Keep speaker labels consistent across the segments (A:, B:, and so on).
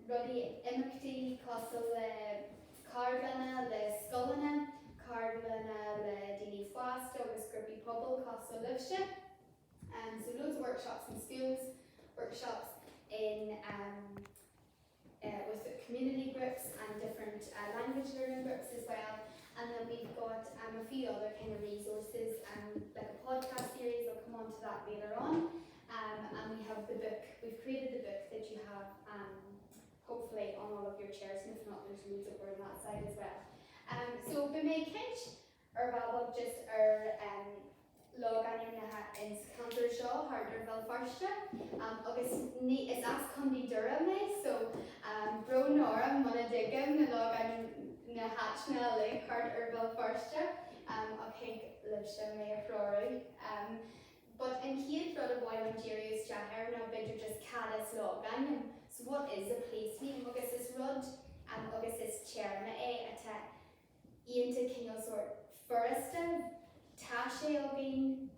A: ruddy immachtaí costal le cardlana le scolanna, cardlana le daoine fásta agus grúpaí pobl costal libhse. So loads of workshops in schools, workshops in with the community groups and different language learning groups as well. And then we've got a few other kind of resources, like a podcast series. I'll come on to that later on. And we have the book. We've created the book that you have hopefully on all of your chairs, and if not, there's loads over on that side as well. So we may catch our Bible just our Logainmneacha in Cantor Shaw, Harderville First. Agus is as Condi Durham, so Bro Nora, Monadigam, the Logainmneacha Lake, Harderville First. Okay, Libsha May Rory. But in Kate Rud of Wyland Jerius Jahar, now bigger just Caddis Logain. So what is a place name? Agus is Rud, Agus is Chairma at Ian to King sort first. Tashe again,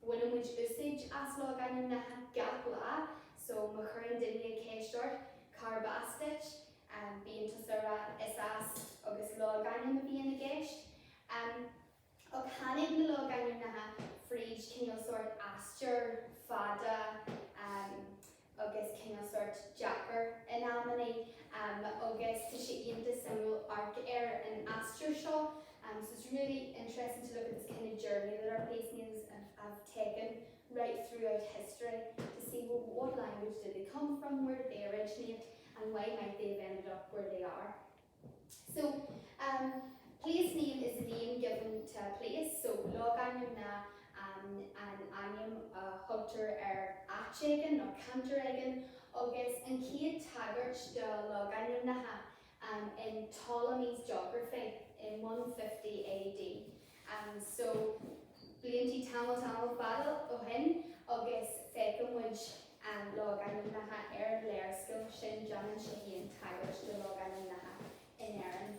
A: when which usage as Logainmneacha Gapla, so Cuhroinnte Keshort, Carbastich, being to Sarah Esas, August Logainmneacha being a gesh. O'Hannig the Logainmneacha Fridge King sort Astur, Fada, August King sort Jacker in Almany, August to she into Samuel Arc Air and Astur Shaw. So it's really interesting to look at this kind of journey that our place names have taken right throughout history to see what language did they come from, where did they originate, and why might they have ended up where they are. So place name is a name given to a place. So Logainmneacha and Anium Hunter Achagan or Cantoregan, August and Kate Taggart the Logainmneacha in Ptolemy's geography in 150 AD. So Blianty Tamil Battle Ohin, August Fecum which Logainmneacha Léargas Shin Janan Shahin Taggart the Logainmneacha in Erin.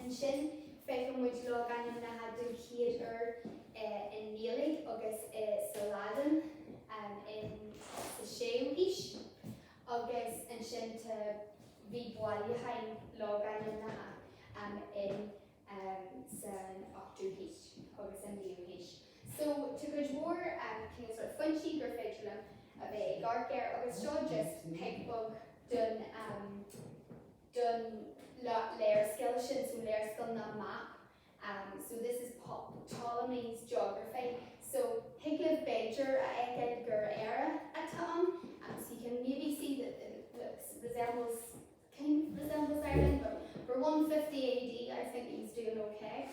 A: And Shin Fecum which Logainmneacha do Kate in Neely, August Saladin in the Shewish, August and Shin to Vibualihain Logainmneacha in San Octuhish, August and Viuhish. So to good war, King sort of Funchy Grafitulum of a Garker, August Shaw just Pegbug done layer skeleton, so layer skill not map. So this is Ptolemy's geography. So Higliv Badger Edgar era at Tom. So you can maybe see that it resembles Ireland, but for 150 AD, I think he's doing okay.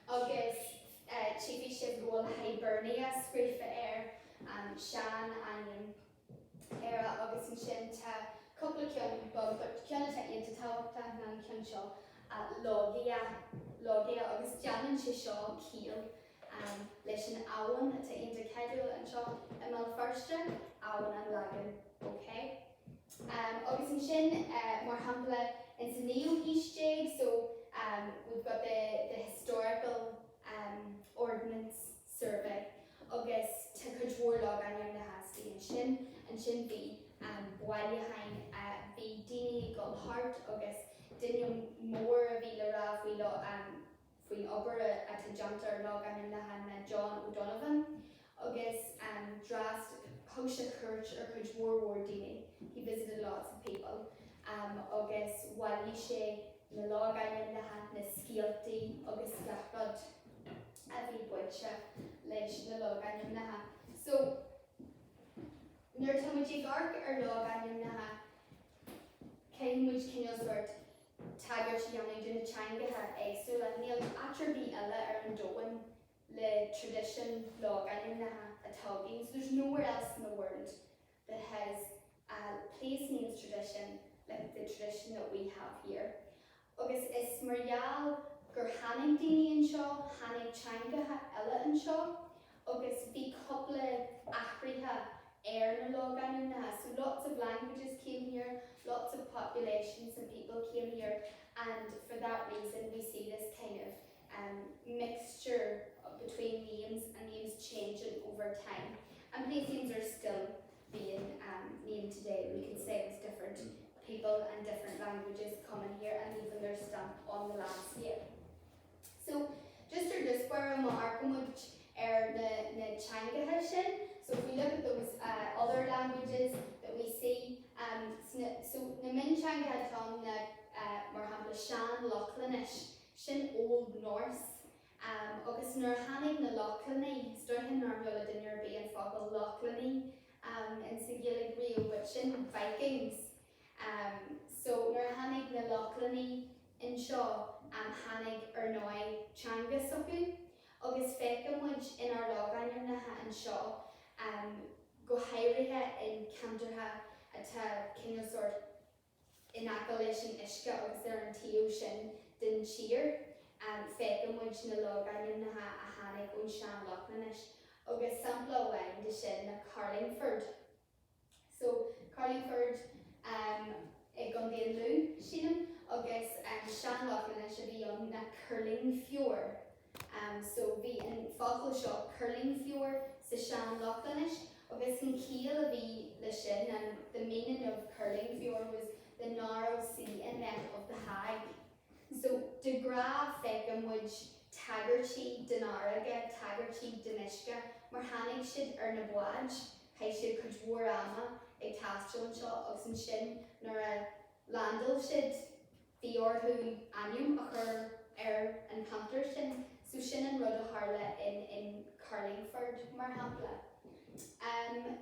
A: August Chiefy Shiv Goal Hibernia, Scrape Air, Shan, Anion Era, August and Shin, couple of Kyun, but Kyun take you to Tawta and Kyun Shaw, Logia, August Jan and Shishaw, Keel, Lishan Awan, take you to Kedul and Shaw, Emil First, Awan and Lagan, okay. August and Shin, more humble in the Neo-East Jade, so we've got the historical ordnance survey. August to Kajwar Logainmneacha and Shin B, Boalihain B, Dini Goldhart, August Dinium Moore Vila Fui Upper at a Junter Logainmneacha John O'Donovan, August Drast Hosha Kirch or Kajwar Wardini. He visited lots of people. August Walishe, the Logainmneacha, the Skilty, August Gachbud, Avi Butcha, Lish, the Logainmneacha. So, Nurtamuji Gark or Logainmneacha, King which can sort Taggart Yoni Duna Changaha, Esula, Neil, Atterby, Ella, or Doan, the tradition Logainmneacha, a Togging. So, there's nowhere else in the world that has a place names tradition like the tradition that we have here. August is Marial Gur Hanning Dini and Shaw, Hanning Changaha, Ella and Shaw, August be couple Africa, Air Logainmneacha. So lots of languages came here, lots of populations and people came here, and for that reason we see this kind of mixture between names and names changing over time. And place names are still being named today. We can say it's different languages come in here and leaving their stamp on the last year. So just where I'm much na Changaha sin. So if we look at those other languages that we see, so na min Changaha tom na mar Shan Lochainnish, sin Old Norse. Agus nuair hanig na Lochainní, stoirthin nar bheola den ar bé an fágal Lochainní in sa Gaelic Rio, but sin Vikings. So nuair hanig na Lochainní in seo hanig ar nói Changas acu, agus feicimid in our Logainmneacha an seo go hairithe in cantartha atá cinneal sort inacal leis an uisce agus ar an taobh sin den tír. Feicimid na Logainmneacha a hanig ón Sean Lochainnish agus sampla bhain de sin na Carlingford. So Carlingford ag an déan lú sílim agus Sean Lochainnish a bhí an na Curlingfjord. So bhí an fágal seo Curlingfjord sa Sean Lochainnish agus an ciall a bhí le sin, and the meaning of Curlingfjord was the narrow sea inlet of the Hague. So de gra feicimid tagartí den áraige, tagartí den uisce, mar hanig siad ar na bláid, cai siad chud mhór ama ag taistil an seo agus an sin nuair a landal siad bhí orthú ainm a chur ar an cantar sin. So sin an rud a tharla in Carlingford mar hampla.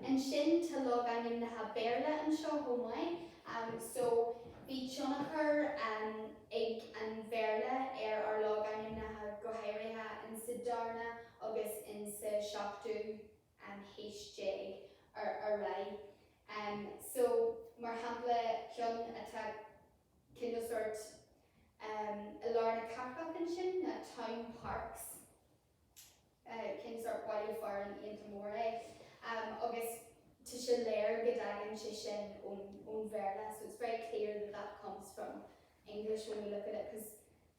A: And sin tá Logainmneacha Béarla an seo chomhain. So bhí tionachar ag an Béarla ar Logainmneacha go hairithe in sa Darna agus in sa seachtú HJ ar rai. So mar hampla ceann atá cinneal sort Logainmneacha Comhroinnte sin na town parks. Cinneal sort wildfire in Intamore. Agus to sin léir go dagan sé sin ón Béarla, so it's very clear that that comes from English when we look at it, because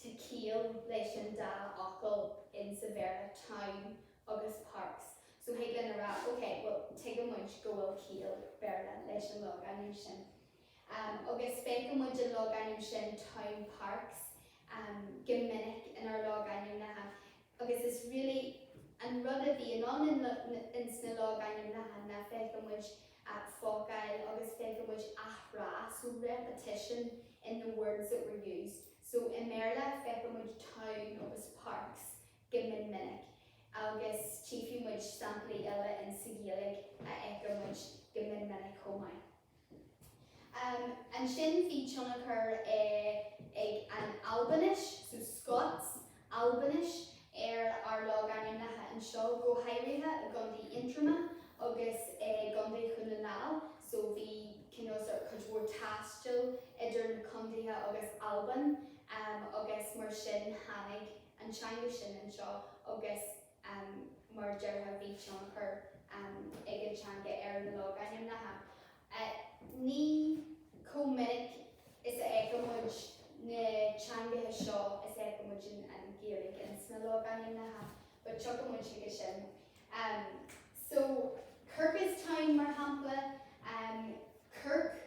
A: to kill leis an dá acal in sa Béarla town agus parks. So haglan ará, okay, well take a much go will kill Béarla leis an Logainmneacha sin. Agus feicimid an Logainmneacha sin town parks giminic in our Logainmneacha, agus it's really and rud a bhí an in sna Logainmneacha na feicimid focail agus feicimid ahrá, so repetition in the words that were used. So in Béarla feicimid town agus parks giminic, agus chiefimid sampla eile in sa Gaelic a eicimid giminic chomhain. And sin bhí tionachar ag an Albanish, so Scots Albanish ar Logainmneacha an seo go hairithe a gandí intrama agus gandí chunanál, so bhí cinneal sort chud mhór taistil idir na condaithe agus Alban agus mar sin hanig an teanga sin an seo agus mar deartha bhí tionachar ag an teanga ar na Logainmneacha. Ní cominic is eicimid na teangaithe seo is eicimid an Gaelic in sna Logainmneacha, but tugamid siad sin. So Kirk is town mar hampla. Kirk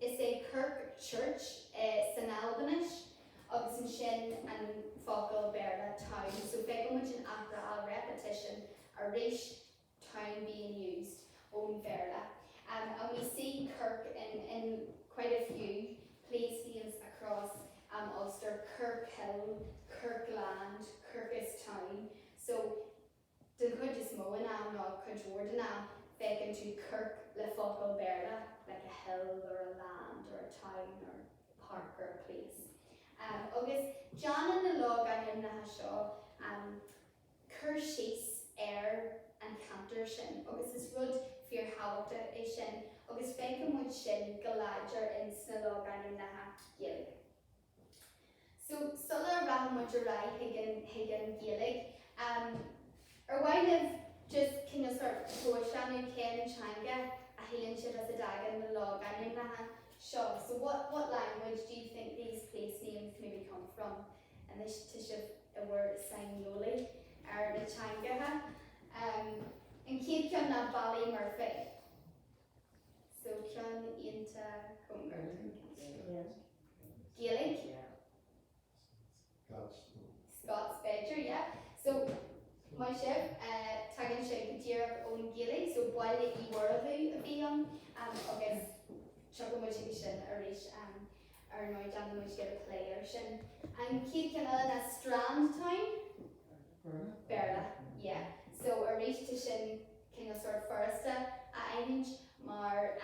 A: is a Kirk church san Albanish agus an sin an focail Béarla town. So feicimid an ahrá repetition a réis town being used on Béarla. And we see Kirk in quite a few placenames across Ulster: Kirk Hill, Kirkland, Kirkistown. So the chud is mó now, not chud Jordan feicin to Kirk le focail Béarla, like a hill or a land or a town or a park or a place. Agus John in the Logainmneacha seo Curshís an cantar sin, agus is rud fear hábhachta é sin, agus feicimid sin go láidir in sna Logainmneacha Gaelic. So sulla rahamid a rai higan Gaelic. Ar bhain of just cinneal sort tuaisceanú cén teanga a héann siad as a dagan na Logainmneacha seo. So what language do you think these place names maybe come from? And this tishif a word Sainoli ar na teangaha. And keep ceann na Ballymurphy. So Logainmneacha Comhroinnte. Mai sib, tagan sé go dtíar ón Gaeilge, so báile I warthú a bhí an, agus seo go muid sin a rís ar nóid an muid get a player sin. An cíad cinál na Strand Town? Berla, yeah. So a rís te sin cinál sort foresta a einint mar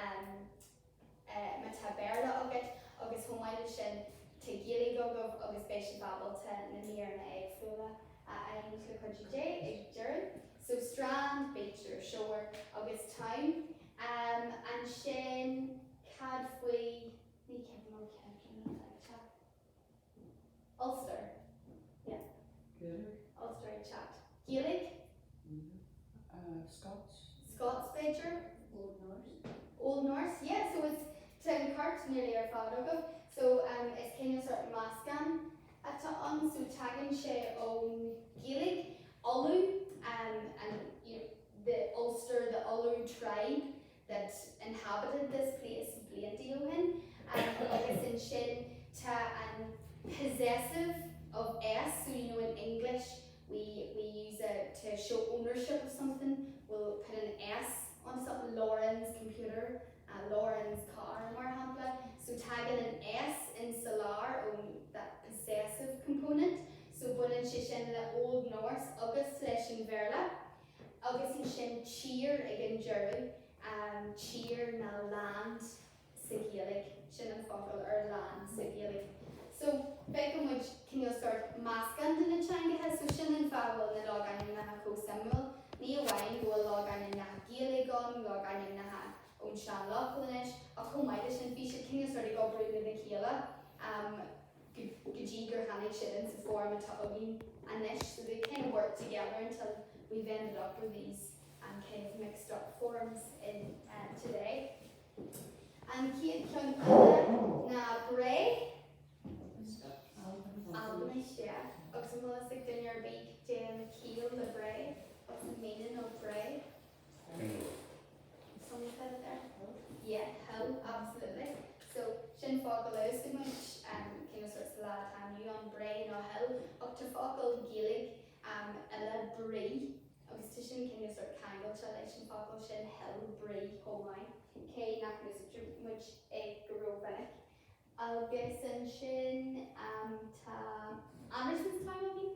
A: ma tá Berla agad agus homáile sin te Gaeilge agad agus béis babal te na níor na éagsúla a einint le chuid ag deireadh. So Strand, beach or shore, agus time, and sin cad faoi ní ceap mór ceap Ulster, yeah. Ulster chat. Gaelic? Scots Major? Old Norse, yeah, so it's 10 cards nearly our father. So it's kind of sort of mascan at on, so tagging she on Gaelic, Olu, and you know, the Ulster, the Olu tribe that inhabited this place, Blainteohin, agus in sin ta possessive of S, so you know in English we use it to show ownership of something, we'll put an S on something, Lauren's computer, Lauren's car, mar hapla, so tagging an S in Solar on that possessive component, so bunin she sin the Old Norse, agus in Verla, agus in sin cheer again German, cheer na land sa Gaelic, sin an focal or land sa Gaelic. So beckham which can you start mascan in the Changa has so sin an fabel na Logainmneacha Comhroinnte, ní wine go Logainmneacha Gaelic on, Logainmneacha on Shan Lochlanish, a comaida sin fi can you start go brew in the Keela, Gajiger Hanig Shidden to form a Tugin and Nish, so they kind of work together until we've ended up with these kind of mixed up forms in today. And Kate Clonchilla na Bray. Albanish, yeah. Oxymolistic dinner bake jam keel the Bray. What's the meaning of Bray? Someone said it there? Yeah, hell, absolutely. So Shin Focal Austimich, kind of sorts of lad time you on Bray no hell, up to Focal Gaelic, Ella Bray. Agus tishin can you sort of kangle chalation focal shin hell brie homai K naknus much a grovenic Algus and shin ta Anderson's time of you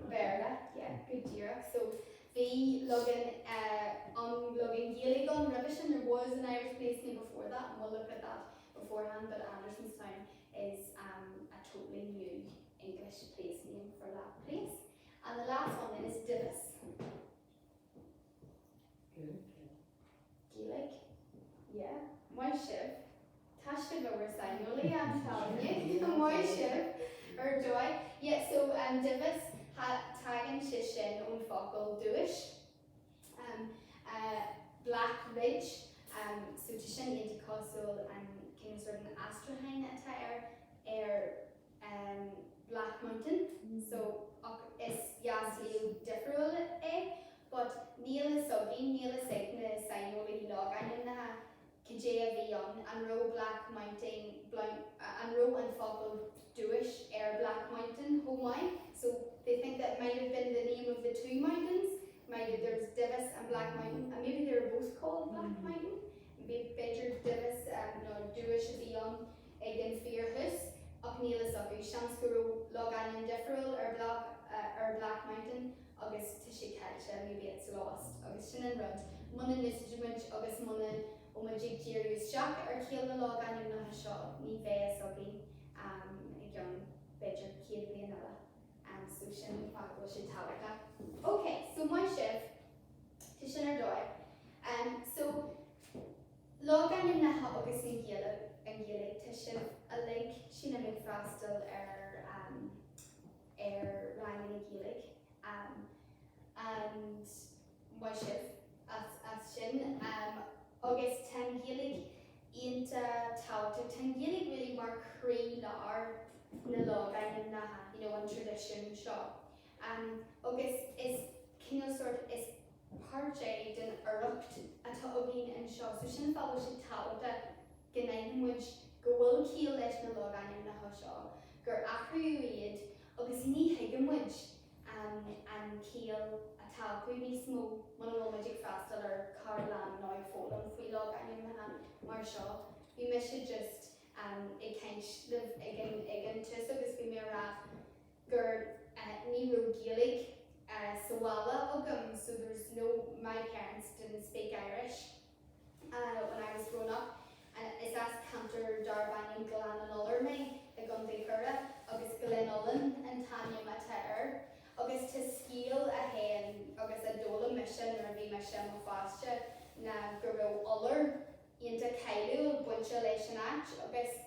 A: Berga, yeah, good year. So the Logan on Logan Gaeilge on revision there was an Irish place name before that and we'll look at that beforehand, but Anderson's time is a totally new English place name for that place. And the last one then is Divis. Gaelic. Yeah. My shiv. Tashka over Samueli, I'm telling you. My shiv. Or joy. Yeah, so Divis tagging shishin on focal doish. Black Ridge. So tishin into castle and kind of sort of Astrahan attire Black Mountain. So is Yasliu different but Neil is Subin, Neil is Signa, Sinoli Logainmneacha Comhroinnte and Row Black Mountain and Row and Focal Duish Black Mountain Homai. So they think that might have been the name of the two mountains. Maybe there's Divis and Black Mountain, and maybe they were both called Black Mountain. Maybe Better Divis Duish Beyond again Fearhus. Up Neil is up Shanskuru Logainmneacha or Black Mountain, August Tishikacha, maybe it's lost, August Shin and Rund, Munnen Nisjumage, August Munnen, Omajig Jirius Jack, or Kiel the Logainmneacha Shaw, Nive Sobi, young Better Kiel Leonella, and Sushin Pago Shitalaka. Okay, so my chef, Tishin or Doi, so Logainmneacha August in Gaelic, Tishin, a link, Shina McFrastel, Ryan Gaelic, and my chef as Shin, August 10 Gaelic, into Tauta 10 Gaelic really more cree lar na Logainmneacha, you know, on tradition shop. August is kind of sort is parjade and erupt at Ogin and Shaw, so Shin follow she Tauta, Genaim which go will kill let na Logainmneacha Shaw, Gur Achruid. Agus ní higamwid and céal a talcú níos mó man bhfuil freastal ar carlan ná fólam faoi Logainmneacha mar seo. Bhí me se just I ceint liv igen tus agus bhí mé rah gur ní raibh Gaeilge Sawala agam, so there's my parents didn't speak Irish when I was growing up. And is as cantor Darban Glan and Uller me, the Gundy Cura, August Glen Ullen and Tanya Mater, August to scale a hen, August a Dola mission or the mission of Fastia, na Guru Uller, into Kailu, Buncha Leshanach, August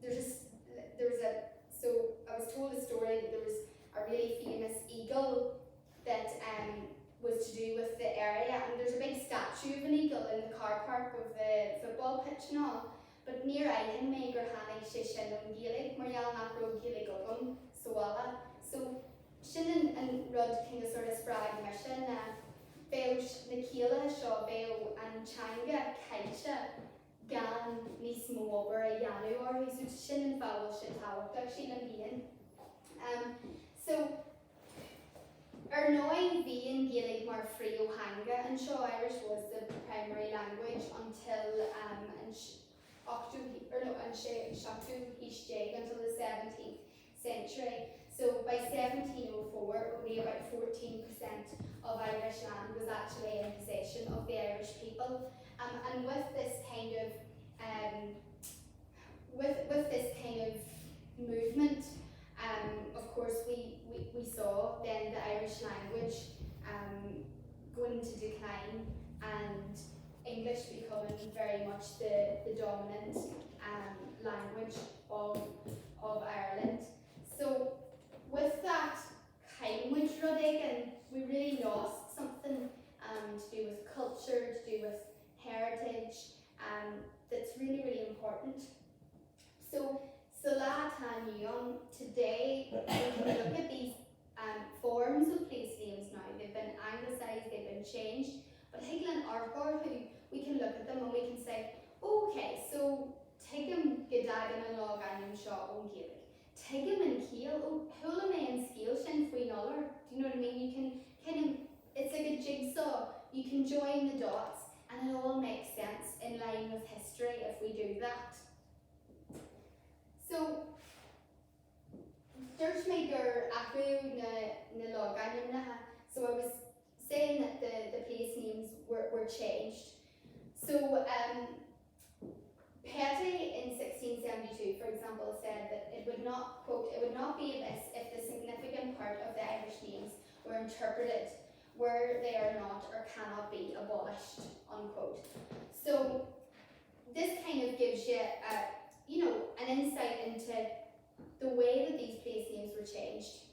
A: there's a so I was told a story that there was a really famous eagle that was to do with the area, and there's a big statue of an eagle in the car park of the football pitch and all. But near Eichen me gur hannig sé sin an Gaeilge, Marial nach ro Gaeilge ogum, Sawala. So sin and rud king a sort of sprag mission Beush na Keela seo Beu and Changa Kaisha gan níos mó obair a Yanu or so sin and foul sin tawag sin an bíon. So Ernoin being Gaelic mar frio hanga and sure Irish was the primary language until until the 17th century. So by 1704 only about 14% of Irish land was actually in possession of the Irish people. And with this kind of with this kind of movement, of course we saw then the Irish language going to decline and English becoming very much the dominant language of Ireland. So with that language Rodrigan, we really lost something to do with culture, to do with heritage, that's really, really important. So today we can look at these forms of place names now. They've been anglicised, they've been changed. But Higlan Argor, who we can look at them and we can say, okay, so Tigam Gedagan and Logainmneacha Comhroinnte. Tigam and Keel, Hulame and Scale Shin Free Nuller. Do you know what I mean? You can kind of, it's like a jigsaw. You can join the dots and it all makes sense in line with history if we do that. So there's my gur acu na Logainmneacha. So I was saying that the place names were changed. So Petty in 1672, for example, said that it would not, quote, it would not be amiss if the significant part of the Irish names were interpreted where they are not or cannot be abolished, unquote. So this kind of gives you an insight into the way that these place names were changed.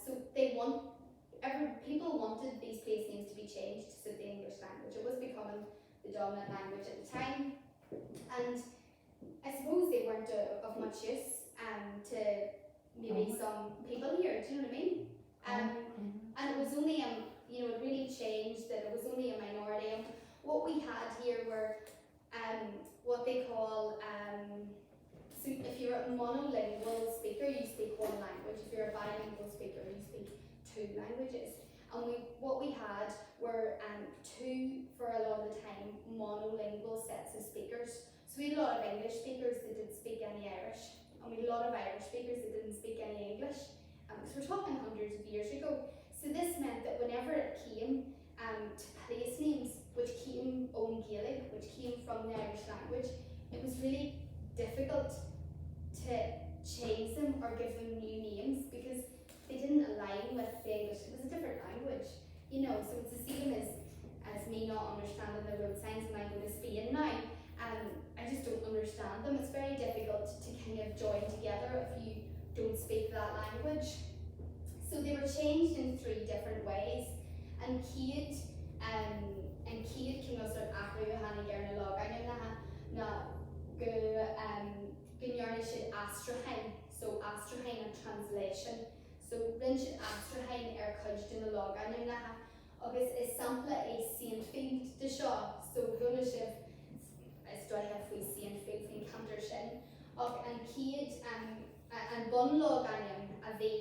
A: So people wanted these place names to be changed to suit the English language. It was becoming the dominant language at the time, and I suppose they weren't of much use to maybe some people here. Do you know what I mean? And it was only it really changed that it was only a minority. What we had here were what they call so if you're a monolingual speaker, you speak one language. If you're a bilingual speaker, you speak two languages. And what we had were two, for a lot of the time, monolingual sets of speakers. So we had a lot of English speakers that didn't speak any Irish, and we had a lot of Irish speakers that didn't speak any English. So we're talking hundreds of years ago. So this meant that whenever it came to place names, which came on Gaelic, which came from the Irish language, it was really difficult to change them or give them new names because they didn't align with the English. It was a different language, so it's the same as me not understanding the road signs when I go to Spain now. I just don't understand them. It's very difficult to kind of join together if you don't speak that language. So they were changed in three different ways. And cuid cyn osod achrú hannig na Logainmneacha na Gnearneacha Astrahain. So Astrahain a translation. So Rinch Astrahain cuid na Logainmneacha. Agus is sampla a Saintfield de seo. So Hunashif is doitha fwy Saintfield fin cantar sin. And cuid and bun Logainm a bhí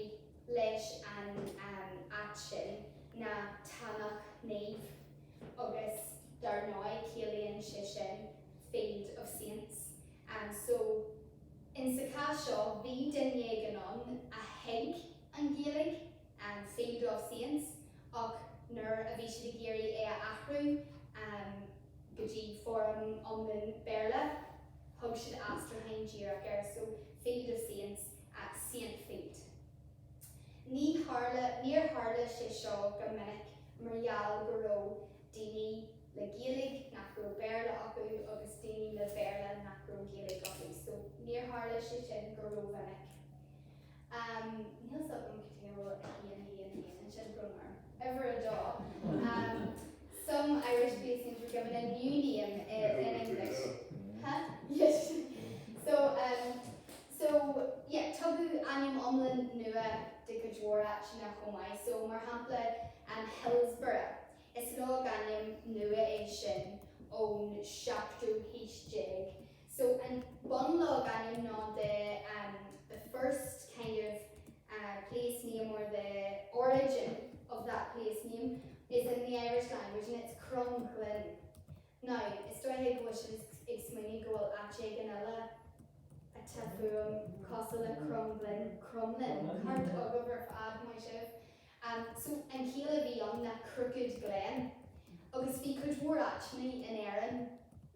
A: leis and sin na Tanach Nave agus Darnoi Kalian Shishin Field of Saints. So in Sakasho, vi den yeganon a heg an Gaelic and Field of Saints och nur a vishigiri e ahru gaji forum on the Berla hugshid Asterheim Girager, so Field of Saints at Saint Field. Near Harla Shisho Gamic Marial Garo Dini Le Gaelic Nacro Berla Aku Augustini Le Berla Nacro Gaelic Aku, so near Harla Shishin Garo Vanic. Niels up on Catero and Shin Brunner. Ever a dog. Some Irish placenames were given a new name in English. Huh? Yes. So yeah, Tugu Anim Omlin Nua de Kajwara Chinakomai, so Marhample and Hillsborough. It's Logainmneacha own Shaktu Hishjig. So and one Loganim no the first kind of place name or the origin of that place name is in the Irish language and it's Crumglin. Now, it's doing a question explaining goal Acheganella a Tafurum Costala Crumlin hard to over add my shift. So and Keela be on that crooked glen. August because we're actually in Erin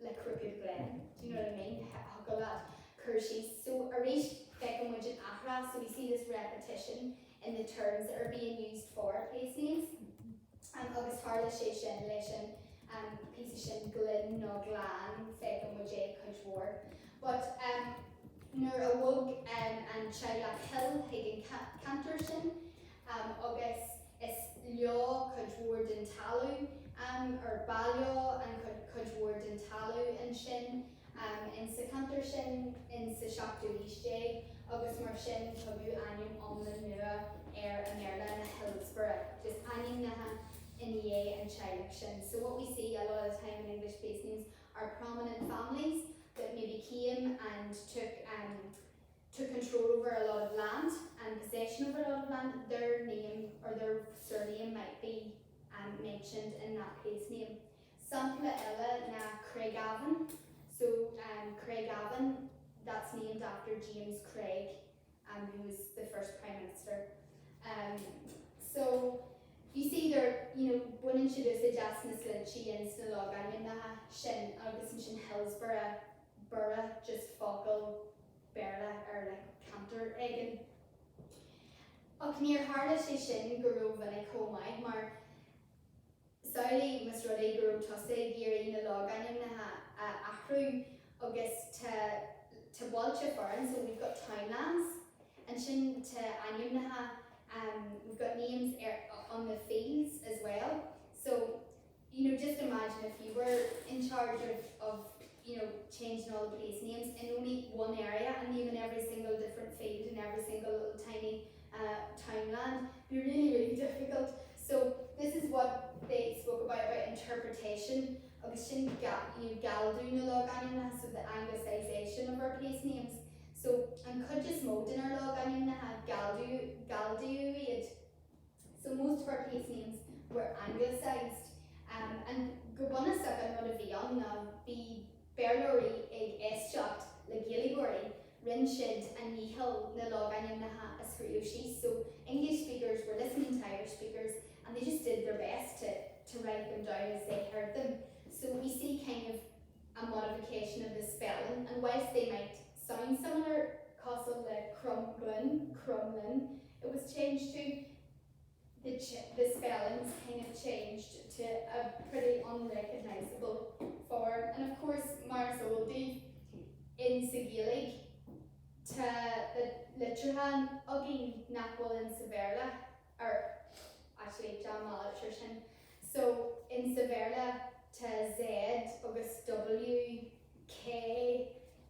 A: like crooked glen. Do you know what I mean? Huckleat Kershey. So Arish Beckham Widget Ahra, so we see this repetition in the terms that are being used for place names. August Harla Shishin Leshin Pisishin Glyn no Glan Beckham Widget Kajwar. But Nur a Wug and Chila Hill Hagen Cantershin August is Lyo Kajwar Talu or Balyo and Kajwar Talu and Shin in Sakantershin in Sashaktu Ishje August Marshin Tabu Anyum Omlin Nua Air and Erla and Hillsborough just Anyum Naha in EA and Chilekshin. So what we see a lot of the time in English place names are prominent families that maybe came and took control over a lot of land and possession over a lot of land. Their name or their surname might be mentioned in that place name. Sampla Ella na Craigavon. So Craigavon, that's named after James Craig, who was the first Prime Minister. So you see there, one in Chidusa Jasna Slinchi and Logainmneacha Shin August Shin Hillsborough, Borough, just Focal, Berla, or like Cantor Egin. Och near Harla Shin Guru Vanikomai, Mar Sauli was ready Guru Tosse, Giri in the Logainmneacha Ahru, August to Walcha Foreign, so we've got townlands, and Shin to Anyumnaha, we've got names on the fields as well. So, just imagine if you were in charge of changing all the place names in only one area and naming every single different field and every single little tiny townland. It'd be really, really difficult. So this is what they spoke about interpretation. Augustin Galdu no Logainmneacha, so the anglicization of our place names. So and Kudjus mode in our Logainmneacha Galdu. So most of our place names were anglicized. And Gubana Sagan would have young be Berlori eg Eschat le Gilligori, Rinshid and Nihil na Logainmneacha Ascriushi. So English speakers were listening to Irish speakers and they just did their best to write them down as they heard them. So we see kind of a modification of the spelling, and whilst they might sound similar, Castle le Crumlin, it was changed to the spellings kind of changed to a pretty unrecognisable form. And of course, Mars Oldie in Gaelic to the Literahan Ogin Nakwal in Severla, or actually John Malachushin. So in Severla to Z, August W, K,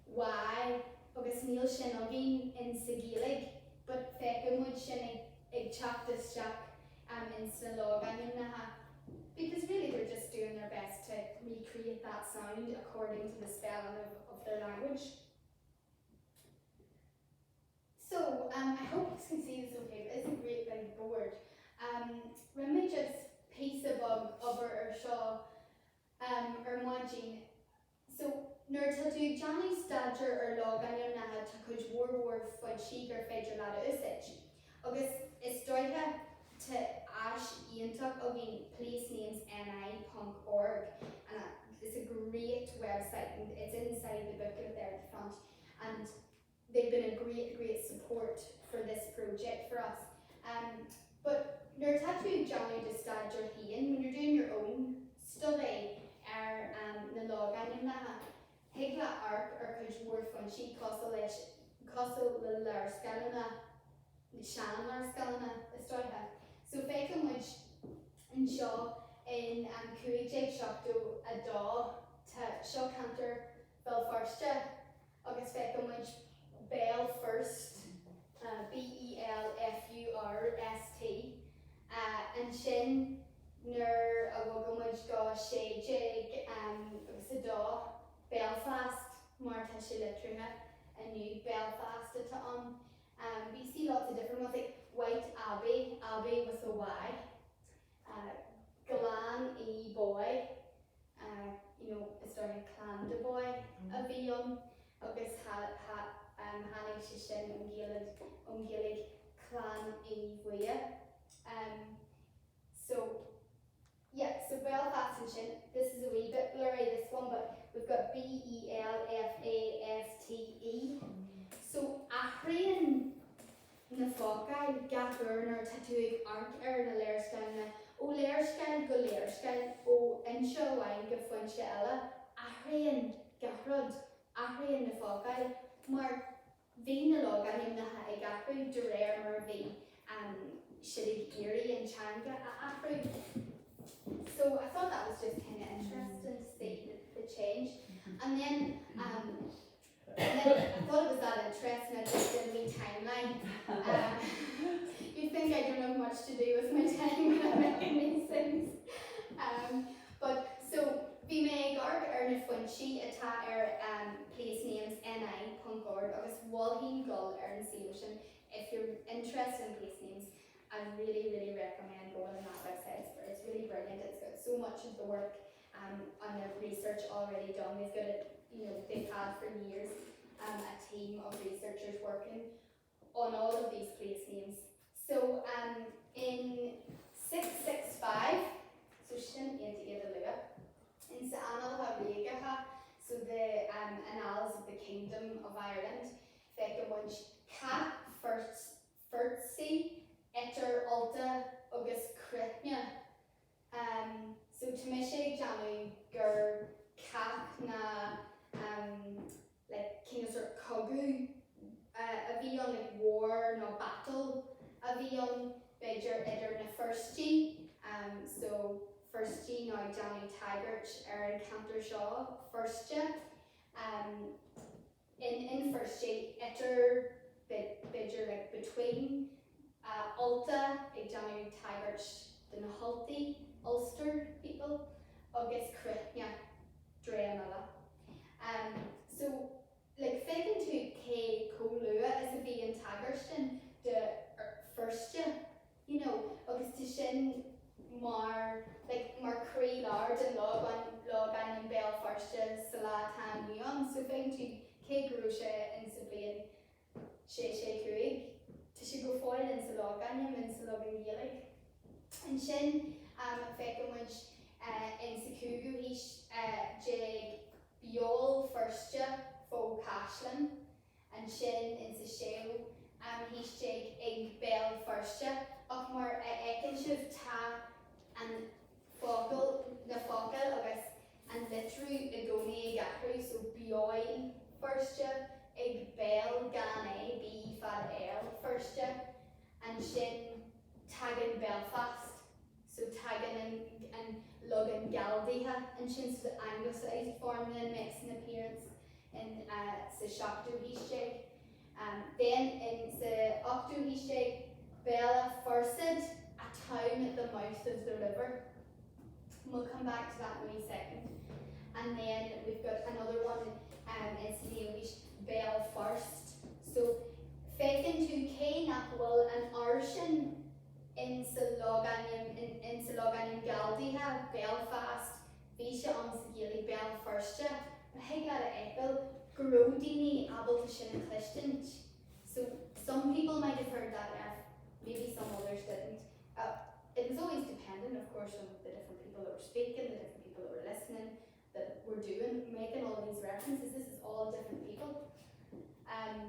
A: Y, August Neil Shin Ogin in Gaelic, but Feckenwood Shin Ig Chaptis Jack in Logainmneacha, because really they're just doing their best to recreate that sound according to the spelling of their language. So I hope you can see this okay, but it's a great big board. Rimmy just piece of over shaw Margin. So Nurtatu Johnny Stadger or Logainmneacha Comhroinnte fud Sheegar Fedra Lada Usage. August Istroika to Ash Iantuk Ogin Placenames NI.org, and it's a great website, and it's inside the booklet there at the front, and they've been a great support for this project for us. But Nurtatu Johnny de Stadger Hien, when you're doing your own study na Logainmneacha Higla arc or Comhroinnte Costal Léargas Shan Larscalana Istroika. So Fecum which in Shaw in cuid Shocto a daw to Shaw Cantor Belfarstia August Fecum which Bell first BELFURST and Shin Nur a Wogum which go Shajig a daw Belfast Marta Shilitringa a new Belfast to on. We see lots of different ones like White Abbey with a Y, Glan E boy, it's starting Clan de boy, a Vion, August Hannig Shishin Umgilig Clan E Wea. So Belfast and Shin, this is a wee bit blurry this one, but we've got BELFASTE. So Ahrian na Fokai, Gaffer Tattooing Arc na Léargas O Léargas go Léargas O Insha Wine Gafuncha Ella, Ahrian Gafrod, Ahrian na Fokai, Mar Vina Logainmneacha Gafru, Durer Mervi, Shirigiri and Changa Ahru. So I thought that was just kind of interesting to see the change. And then I thought it was that interesting, I just did a wee timeline. You'd think I don't have much to do with my time when I'm making these things. But so, we may garg Funchi Placenames NI.org, August Walheim Gull Solution. If you're interested in placenames, I really recommend going on that website. It's really brilliant. It's got so much of the work on the research already done. They've got it, they've had for years a team of researchers working on all of these placenames. So in 665, so Shin in Logainmneacha, so the Annals of the Kingdom of Ireland, Fecum Ca Firtsi Etter Alta August Critnia. So Timishig Janu Gur Cap na like King of Kogu a Vion like war no battle a Vion Bidger Edder na Firsti so Firsti now Janu Taggart Encounter Shaw Firstja in Firsti Etter Bidger like between Alta Janu Taggart the Nahulti Ulster people August Critnia Dramala. So like Fecum to K Colua as a V in Taggerston the first August to Shin Mar Cree Lard and Logan and Belfast Salatan Neon, so Fecum to K Grosha and Sabine She Cuig to she go foil in Logan and Logainmneacha and Shin Fecum in Sikugu Jeg Biol Firstja Fo Cashlin and Shin in Sishew he's Jeg Ig Bell Firstja Ochmar Ekinshiv Ta and Focal na Focal August and Litru Igoni Gahru so Bioil Firstja Ig Bell Gane B Fad El Firstja and Shin Taggin Belfast so Taggin and Logainmneacha and Shin's the anglicized form then makes an appearance in the Shocto Hishig. Then in the Octo Hishig, Bella Fursid, a town at the mouth of the river. We'll come back to that in a wee second. And then we've got another one in the English, Belfast. So Fecum to K Nakwal and Arshin in Logainmneacha Belfast, Visha on Sigili Bell Firsta, but Hegla Eppel, Grodini able to shin and Christian. So some people might have heard that maybe some others didn't. It was always dependent, of course, on the different people that were speaking, the different people that were listening, that were making all these references. This is all different people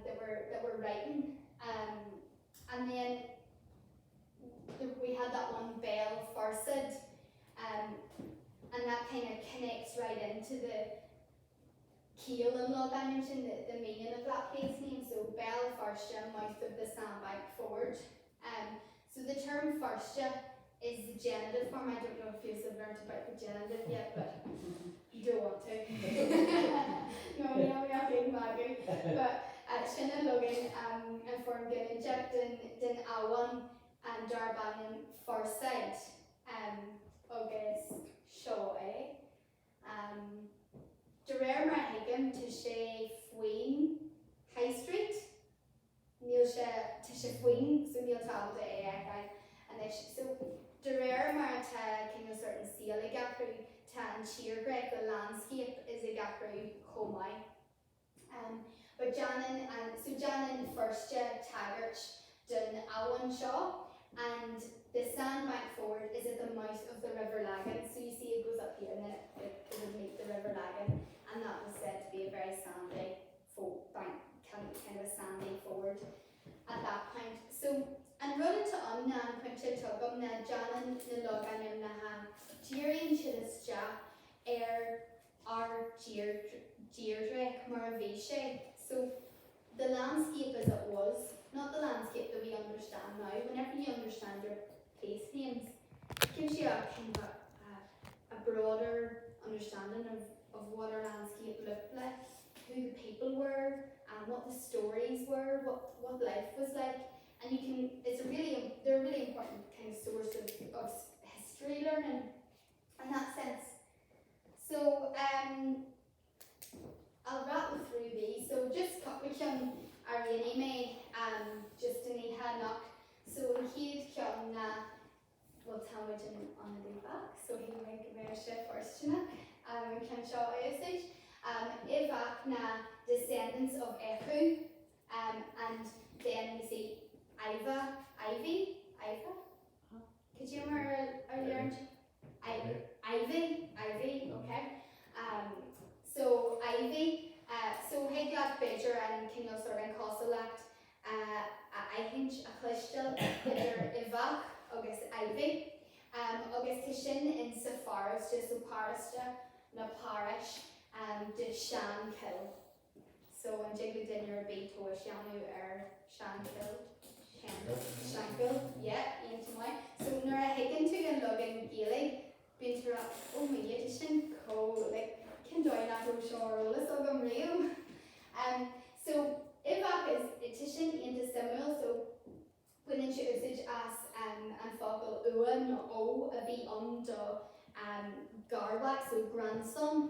A: that were writing. And then we had that one Bell Farsid, and that kind of connects right into the Keel and Logainmneacha, the meaning of that place name. So Bell Farsha, mouth of the sandbank forward. So the term Farsha is the genitive form. I don't know if you've learned about the genitive yet, but you don't want to. No, we are being Maggie. But Shinna Logan and form given Jack din Awan and Darban Farside. August Shaw. Derer mar higam to she Fween High Street. Neilsha to she Fween, so Neil Talbot and so Derer mar ta kind of certain seal a gapru ta and cheer greg the landscape is a gapru comai. But Janin first Taggart done Awan Shaw, and the sandbank forward is at the mouth of the River Lagan. So you see it goes up here and then it would meet the River Lagan, and that was said to be a very sandy bank, kind of a sandy forward at that point. So, and run into Umna and Quinta Tugum na Janan na Logainmneacha Deirdre Chidisja our Deirdre Comhroinnte. So the landscape as it was, not the landscape that we understand now. Whenever you understand your place names, it gives you a kind of a broader understanding of what our landscape looked like, who the people were, and what the stories were, what life was like. And you can, they're a really important kind of source of history learning in that sense. So I'll rattle through these. So just we can Arianime just in the Hanok. So he'd come well tell me on the day back. So he make a very chef first we can show usage. Ivak na descendants of Ehu, and then we see Ivy. Could you remember earlier? Ivy, okay. So Ivy, so Heglat Bidger and Kinil Sorgan Kosalat, I think a Klishtel, Bidger Ivak, August Ivy, August Tishin in Safaris, just so Parista, na Parish, did Shan Kill. So when Jiggly Dinner beat to Shanu Shan Kill. Shankill, yeah, into my. So Nora Higgin to and Logainmneacha been to my edition, like can join that shore list of them real. So Ivak is edition into Samuel, so when in usage as and focal Uan O a be under Garwak, so grandson,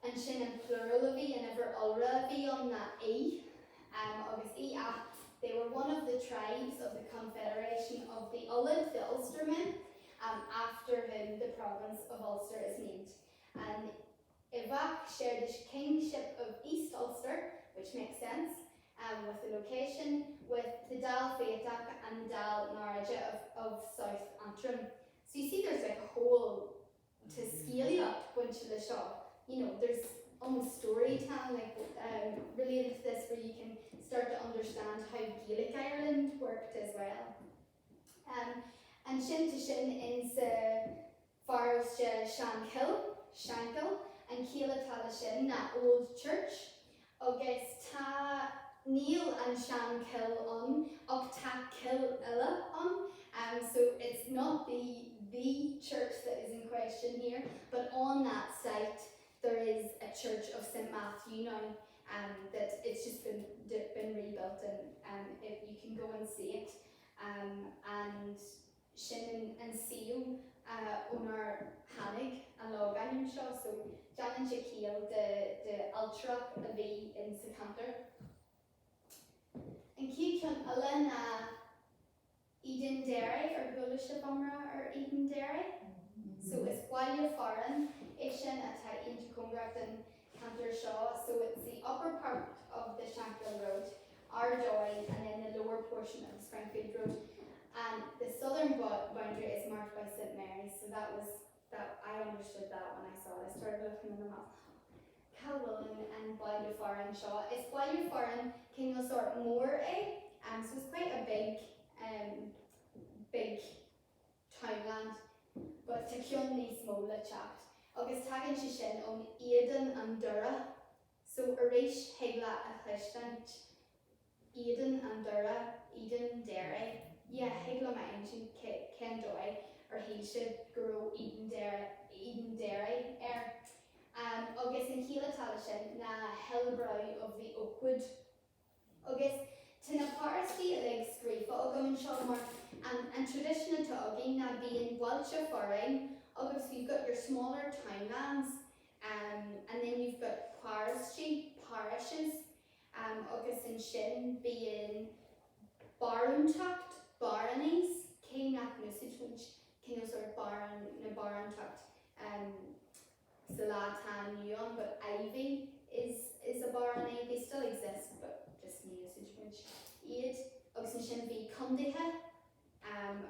A: and shin in plural of and ever ulra be on that August they were one of the tribes of the Confederation of the Ullid, the Ulstermen, after whom the province of Ulster is named. And Ivak shared the kingship of East Ulster, which makes sense, with the location, with the Dal Féach and the Dal Náraide of South Antrim. So you see there's like a whole, to scale up, bunch of the shop, there's almost storytelling related to this where you can start to understand how Gaelic Ireland worked as well. And shin to shin in the Forest Shankill, and Keela Talashin, that old church. August Ta Neil and Shankill on, Octa Kill Illa on. So it's not the church that is in question here, but on that site there is a church of St. Matthew now, that it's just been rebuilt, and you can go and see it. And Shin and Seal on our Hannig and Logainmneacha, so Jan and Shaquille, the Ultra a V in Secanter. And Keekun Alena Eden dairy or Gullisha Bumra or Eden dairy. So it's Bhaile Foran, Ishin Attainta Comhroinnte and Cantor Shaw. So it's the upper part of the Shankill Road, Ardoy, and then the lower portion of the Springfield Road. And the southern boundary is marked by St Mary's. So that I understood that when I saw it. I started looking at the map. Calwillan and Bhaile Foran Shaw. It's Bhaile Foran Kinglesort Moor, so it's quite a big townland. But to Cion ní Smóla chat. Agus tagan si sin on Eden and Dura. So Arish Hegla a Chlistant, Eden and Dura, Eden Dairy. Yeah, Hegla ma ancient Ken Doi, or he should grow Eden Dairy. Agus in Hila Talishin na Hellbrow of the Oakwood. Agus Tina Parsti like Screefa Ogum Shalmar and traditional to Ogin na being Welsh foreign. Agus you've got your smaller townlands, and then you've got parishes, Agus and Shin being Barontucht, Baronies, Kainak Nusage, which kind of sort of Barontucht, Salatan Yuan, but Ivy is a barony. They still exist, but just new usage, which Eid, Agus and Shin be Cundiha,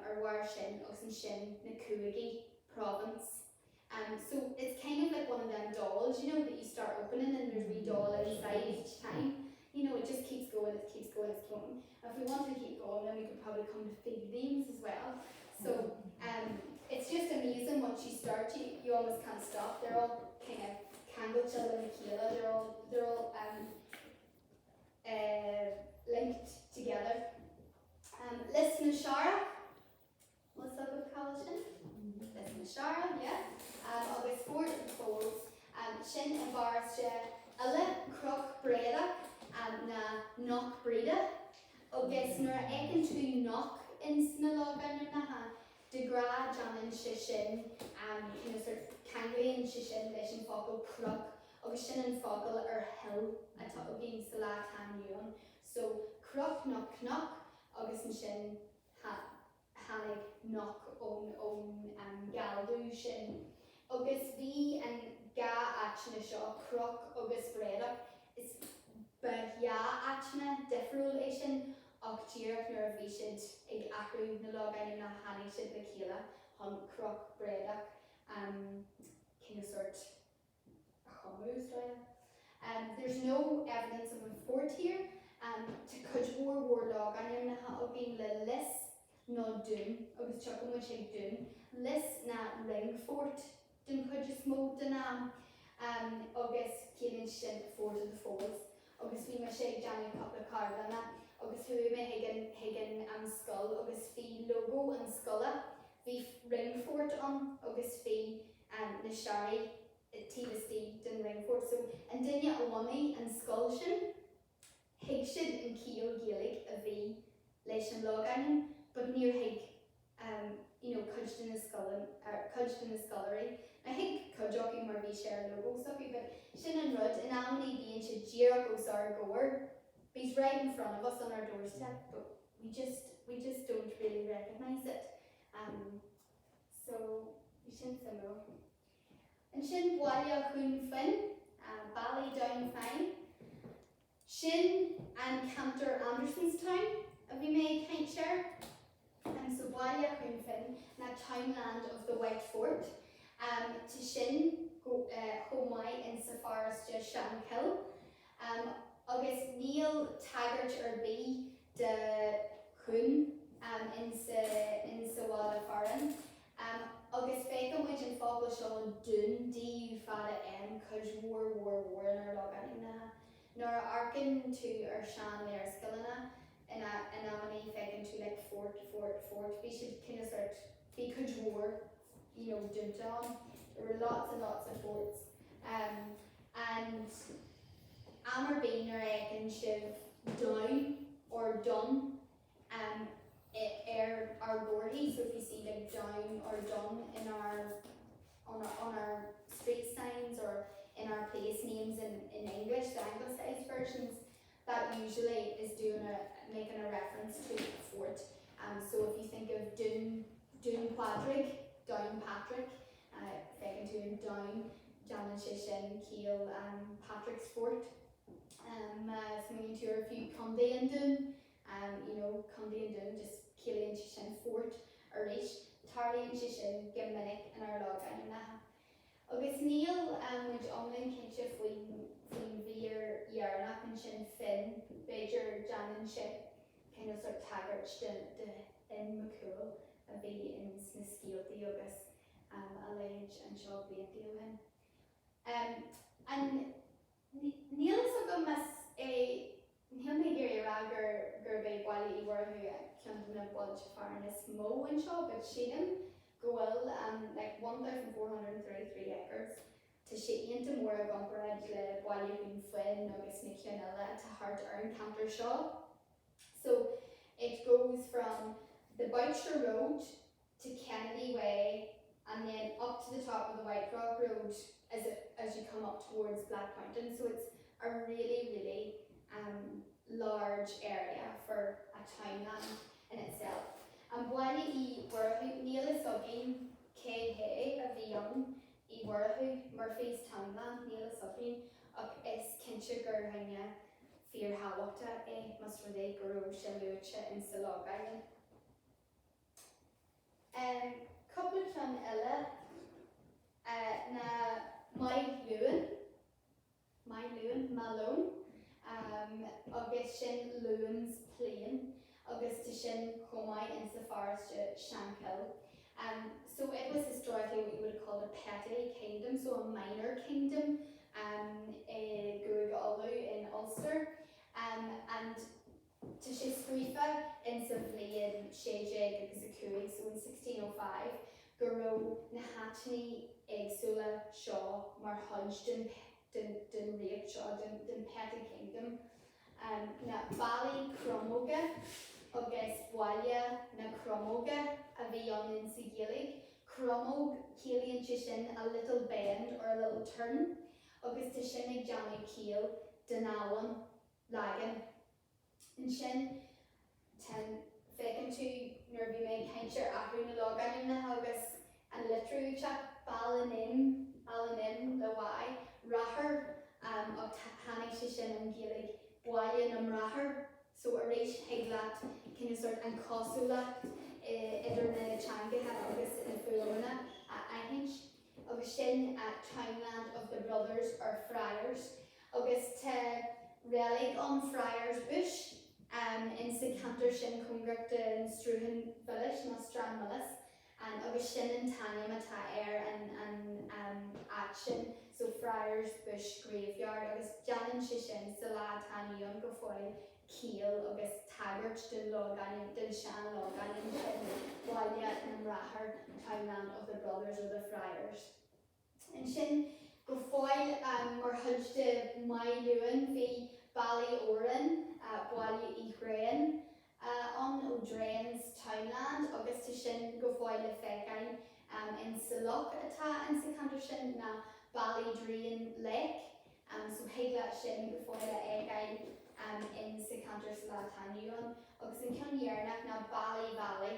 A: or Warshin, Agus and Shin, Nakuigi province. So it's kind of like one of them dolls, you know, that you start opening and there's a wee doll inside each time. You know, it just keeps going, it keeps going, it's going. If we wanted to keep going, then we could probably come to big names as well. So it's just amazing once you start, you almost can't stop. They're all kind of Campbellchill and Michaela, they're all linked together. Lisnashara, what's up with Coalition? Lisnashara, yeah. August 4 Falls, Shin and Barasja, Ella Croc Breda, na Knock Breda, August Nora Ekin to Knock in Logainmneacha Comhroinnte Shishin, kind of sort of Kangley and Shishin, Leshin Foggle Croc, August Shin and Foggle or Hill, I thought again Salatan Yuan. So Croc Knock, August and Shin Hanig Knock on Galdu Shin. August V and Ga Achna Shaw Croc August Breda is but ya Achna Differulation Octier Nervishid Ig Akru Nalogin Hanishid Lakila Hun Croc Breda kind of sort there's no evidence of a fort here. To Cudwar War Logainmneacha being the Lis no Dun, August Chuckle which I Dun, Lis na Ring Fort, Dun Cudjus Mo Dunam, August Kilin Shin Fort of the Falls, August we Mashake Johnny Couple Cardana, August who may Hagen Skull, August Fee Logo and Skulla, the Ring Fort on, August Fee Nishari, Tivasti, Dun Ring Fort, so and Dinya Awami and Skullshin. Higshid and Keel Gaelic a V Leishan Logainmneacha, but near Hig, Cudged in the scullery. I think Cudjockey more be share logo stuff, but Shin and Rud and Amity being should Jira Gosar Gore. He's right in front of us on our doorstep, but we just don't really recognise it. So we Shin Simo. And Shin Bhaile Comhroinnte, Ballydown Fine. Shin and Cantor Andersonstown, if we may kind share. So Bhaile Comhroinnte, na townland of the White Fort. To Shin, Homai in Safaris just Shankill. August Neil Taggart or B de Hun in Sawala Faran. August Fecum which in Foggleshaw Dun D Fada M Cuj War in our Logainmneacha. Nor Arkin to or Shan Lair Skillana and Amity Fecum to like fort. We should kind of sort be Cuj War, Dunton. There were lots and lots of forts. And Amar Bean or Ekin Shiv Down or Dun our Gordy, so if you see like down or done in on our street signs or in our place names in English, the anglicized versions, that usually is making a reference to a fort. So if you think of Dún Patrick, Down Patrick, Fegan Dún Down, Janan Shishin, Keel, Patrick's Fort. Swinging to a few Cundy and Dún, Cundy and Dún, just Keely and Shishin Fort, Arish, Tarly and Shishin, Gimminnick, and our Logainmneacha. Agus Néill, which Logainmneacha Comhroinnte Léargas and Shin Fin, Beiger, Janan Ship, kind of sort of taggart in McCool, a bee in Sniskeelty agus Allege and Shared Placenames. And Néill is a good miss Níl mé gur bé bhaile iwarthu ceann na bud farnas mó an seo, but Sheehan go bhfuil like 1,433 acres to Sheehan mór a gomparad le bhaile bhín foin agus na ceanile to hard earn counter seo. So it goes from the Boucher Road to Kennedy Way and then up to the top of the White Rock Road as you come up towards Black Mountain. So it's a really large area for a townland in itself. And while Néill is subbing K a bhí young Murphy's townland Néill is subbing up is Kinse Cuhroinnte Fear Hallachta must really grow Shalucha in Logainmneacha. Couple of illa na my Luan Malone agus sin Luan's Plain agus to sin Comai in the forest Shankill. So it was historically what you would call a petty kingdom, so a minor kingdom, Gurgalu in Ulster, and to Shiscrifa in Savlian Shejeg agus a cuid. So in 1605, Guro na Hatchni Egsula Shaw mar Hudge den Rape Shaw den petty kingdom. Na Bally Cromoga agus Bwalia na Cromoga a bhí on in Gaelic. Cromog Keely and Shishin a little bend or a little turn. Agus to Shin Johnny Keel Denawan Lagan. And Shin ten Fegan to Nervy May Kinshire Ahru na Logainmneacha agus and Léargas Balanin the Y Rahar of Hannig Shishin and Gaelic Bwalia na Rahar. So a reach Higlat kind of sort and Kosulat Iderne Changa agus in Fulona at Einhinch. Agus Shin at Townland of the Brothers or Friars. Agus to Relic on Friars Bush in Cantor Shin Comhroinnte in Struhan Village, Nostran Millis. And agus Shin and Tanya Mata Air and Action. So Friars Bush Graveyard. Agus Janan Shishin Salah Tanya Young Gofoil Keel agus Taggart den Logainmneacha den Shan Logainmneacha Bwalia and Rahar Townland of the Brothers or the Friars. And Shin Gofoil mar Hudge my Luan vi Bally Oren Bwalia Ichrain on O'Drain's Townland agus to Shin Gofoil le Fegain in Salok ata and Cantor Shin na Bally Drain Lake. So Higla Shin Gofoil le Egain in Cantor Salatanion, agus in Cloniernak na Bally Valley